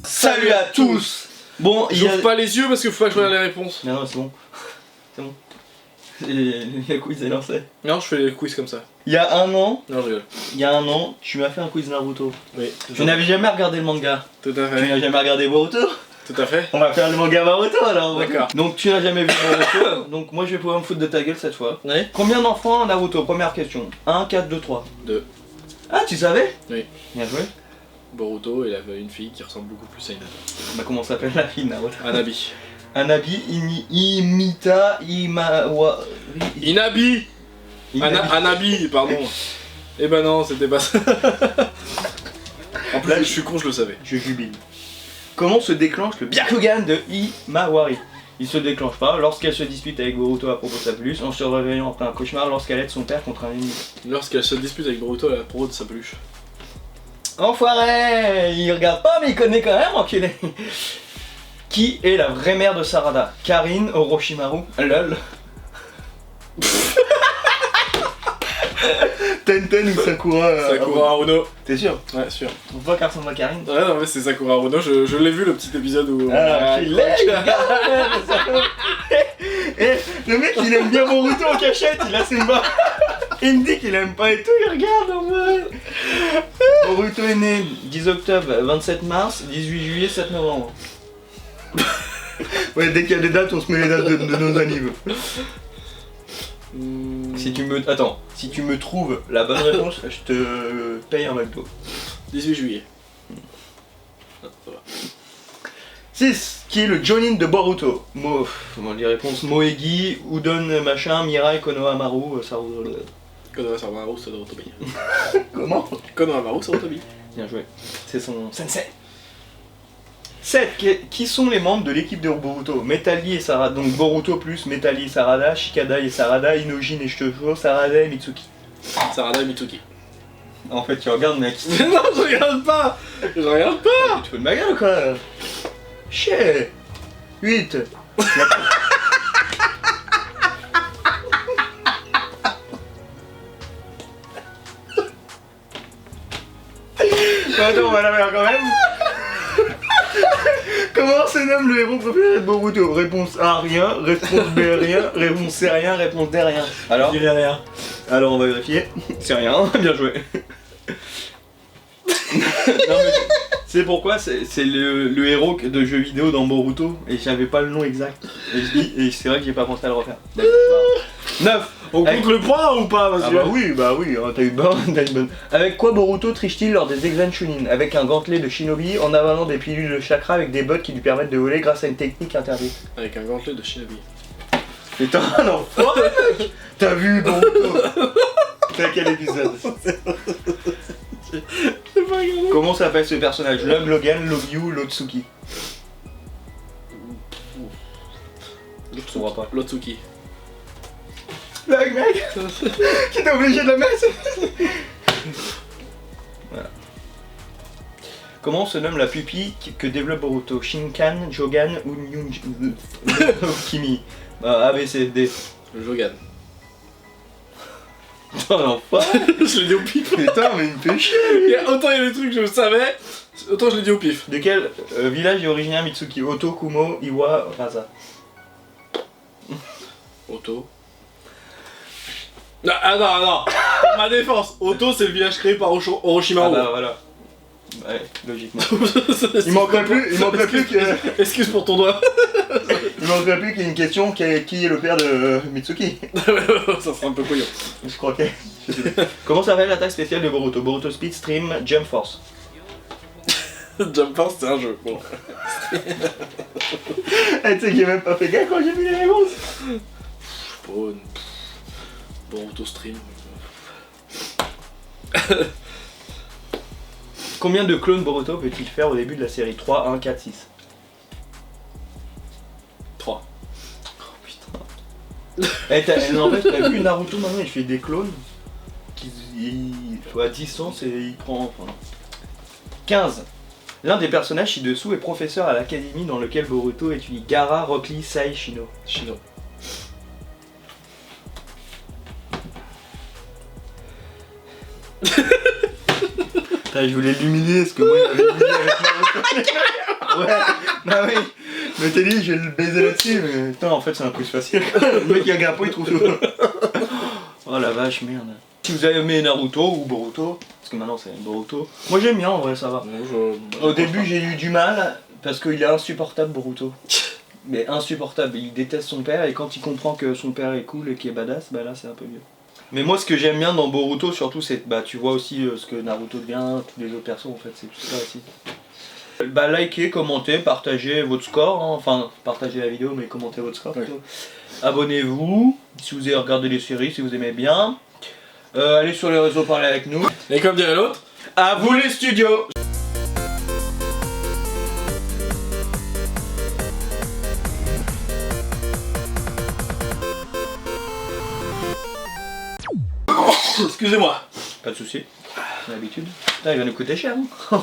Salut à tous. Bon, j'ouvre pas les yeux parce qu'il faut pas que je regarde les réponses. Non, c'est bon. C'est bon. Le quiz est lancé. Non, je fais les quiz comme ça. Il y a un an. Non, je rigole. Il y a un an, tu m'as fait un quiz Naruto. Oui. Tu n'avais jamais regardé le manga. Tout à Tu fait. n'as jamais regardé Boruto. Tout à fait. On va faire le manga Naruto alors. D'accord. Donc tu n'as jamais vu Naruto. Donc moi je vais pouvoir me foutre de ta gueule cette fois. Oui. Combien d'enfants Naruto? Première question. 1, 4, 2, 3. 2. Ah, tu savais? Oui. Bien joué. Boruto, il avait une fille qui ressemble beaucoup plus à Hinata. Bah comment s'appelle la fille de Naruto? Anabi. Anabi, Imita, Imawa... Inabi. Anabi, pardon. Eh ben non, c'était pas ça. En plus, Là, je suis con, je le savais. Je jubile. Comment se déclenche le Byakugan de Himawari? Il se déclenche pas lorsqu'elle se dispute avec Boruto à propos de sa peluche, en se réveillant après un cauchemar lorsqu'elle aide son père contre un ennemi. Lorsqu'elle se dispute avec Boruto à propos de sa peluche. Enfoiré! Il regarde pas mais il connaît quand même, enculé! Qui est la vraie mère de Sarada? Karine Orochimaru? Lol. Tenten ou Sakura? Sakura Haruno. T'es sûr? Ouais, sûr. On voit qu'elle ressemble à Karine? Ouais, non, mais c'est Sakura Haruno, je l'ai vu le petit épisode où. Ah, il le mec il aime bien Boruto en cachette, il a ses bas. Il me dit qu'il aime pas et tout, il regarde en mode. Boruto est né 10 octobre, 27 mars, 18 juillet, 7 novembre. Ouais, dès qu'il y a des dates, on se met les dates de nos animes. Si tu me... Attends, si tu me trouves la bonne réponse, je te paye un McDo. 18 juillet. 6. Qui est le Jonin de Boruto? Les réponses Moegi, Udon machin, Mirai, Konohamaru, Sarutobi. Konohamaru Sarutobi. Comment? Konohamaru Sarutobi. Bien joué. C'est son sensei. 7. Qui sont les membres de l'équipe de Boruto? Metalli et Sarada. Donc Boruto plus Metalli et Sarada, Shikada et Sarada, Inojin et Shoujo, Sarada et Mitsuki. Sarada et Mitsuki. En fait, tu regardes, mec. Non, je regarde pas. Je regarde pas. Tu fais de ma gueule ou quoi? Chier. 8. Attends, on va la faire quand même. Comment se nomme le héros préféré de Boruto? Réponse A, rien. Réponse B, rien. Réponse C, rien. Réponse D, rien. Alors? Je dirais rien. Alors on va vérifier. C'est rien, bien joué. Non, mais c'est pourquoi c'est le héros de jeux vidéo dans Boruto et j'avais pas le nom exact. Et c'est vrai que j'ai pas pensé à le refaire. 9. On compte le point ou pas? Ah bah oui, hein, t'as eu une bonne. Avec quoi Boruto triche-t-il lors des examens Chunin? Avec un gantelet de shinobi en avalant des pilules de chakra avec des bottes qui lui permettent de voler grâce à une technique interdite. Avec un gantelet de shinobi. Putain, l'enfoiré mec. T'as vu Boruto? T'as quel épisode? Comment s'appelle ce personnage? Lug, Logan, Logyu, Lotsuki. L'Otsuki. L'Otsuki. Lug mec. Qui t'a obligé de la mettre? Voilà. Comment se nomme la pupille que développe Boruto? Shinkan, Jogan ou Kimi? A, B, C, D. Le Jogan. Putain, l'enfoiré. Je l'ai dit au pif. Putain, mais il me fait chier. Autant il y a des trucs que je savais, autant je l'ai dit au pif. De quel village est originaire Mitsuki? Oto, Kumo, Iwa, Rasa. Auto. Non, ah non, non. Pour ma défense, Auto c'est le village créé par Orochimaru. Ah bah voilà. Ouais, logiquement. Il manquerait plus que... Excuse pour ton doigt. Il manquerait plus qu'il y ait une question qui est le père de Mitsuki. Ça serait un peu couillon. Je crois que... Comment s'appelle l'attaque spéciale de Boruto? Boruto Speed, Stream, Jump Force. Jump Force c'est un jeu. Bon. Tu sais que j'ai même pas fait gaffe quand j'ai vu les réponses. Spawn. Boruto Stream. Combien de clones Boruto peut-il faire au début de la série? 3, 1, 4, 6. 3. Oh putain. En fait, t'as vu Naruto maintenant, il fait des clones qui à distance et il prend... Enfin, 15. L'un des personnages ci-dessous est professeur à l'académie dans lequel Boruto étudie Gaara, Rock Lee, Sai, Shino. Chino. Putain, je voulais l'humilier parce que moi il m'avait humilié avec Naruto. Ouais, bah oui. Je m'étais dit, je vais le baiser là-dessus, mais putain, en fait, c'est un peu plus facile. Le mec, il regarde pas, il trouve tout. Oh la vache, merde. Si vous avez aimé Naruto ou Boruto, parce que maintenant c'est Boruto, moi j'aime bien en vrai, ça va. Au début, j'ai eu du mal parce qu'il est insupportable, Boruto. Mais insupportable, il déteste son père et quand il comprend que son père est cool et qu'il est badass, bah là c'est un peu mieux. Mais moi ce que j'aime bien dans Boruto surtout c'est bah tu vois aussi ce que Naruto devient, tous les autres persos en fait, c'est tout ça aussi. Bah likez, commentez, partagez votre score, hein. Enfin partagez la vidéo mais commentez votre score plutôt. Abonnez-vous si vous avez regardé les séries, si vous aimez bien. Allez sur les réseaux parler avec nous. Et comme dirait l'autre, À vous les studios. excusez-moi. Pas de soucis, c'est l'habitude. Putain il va nous coûter cher hein.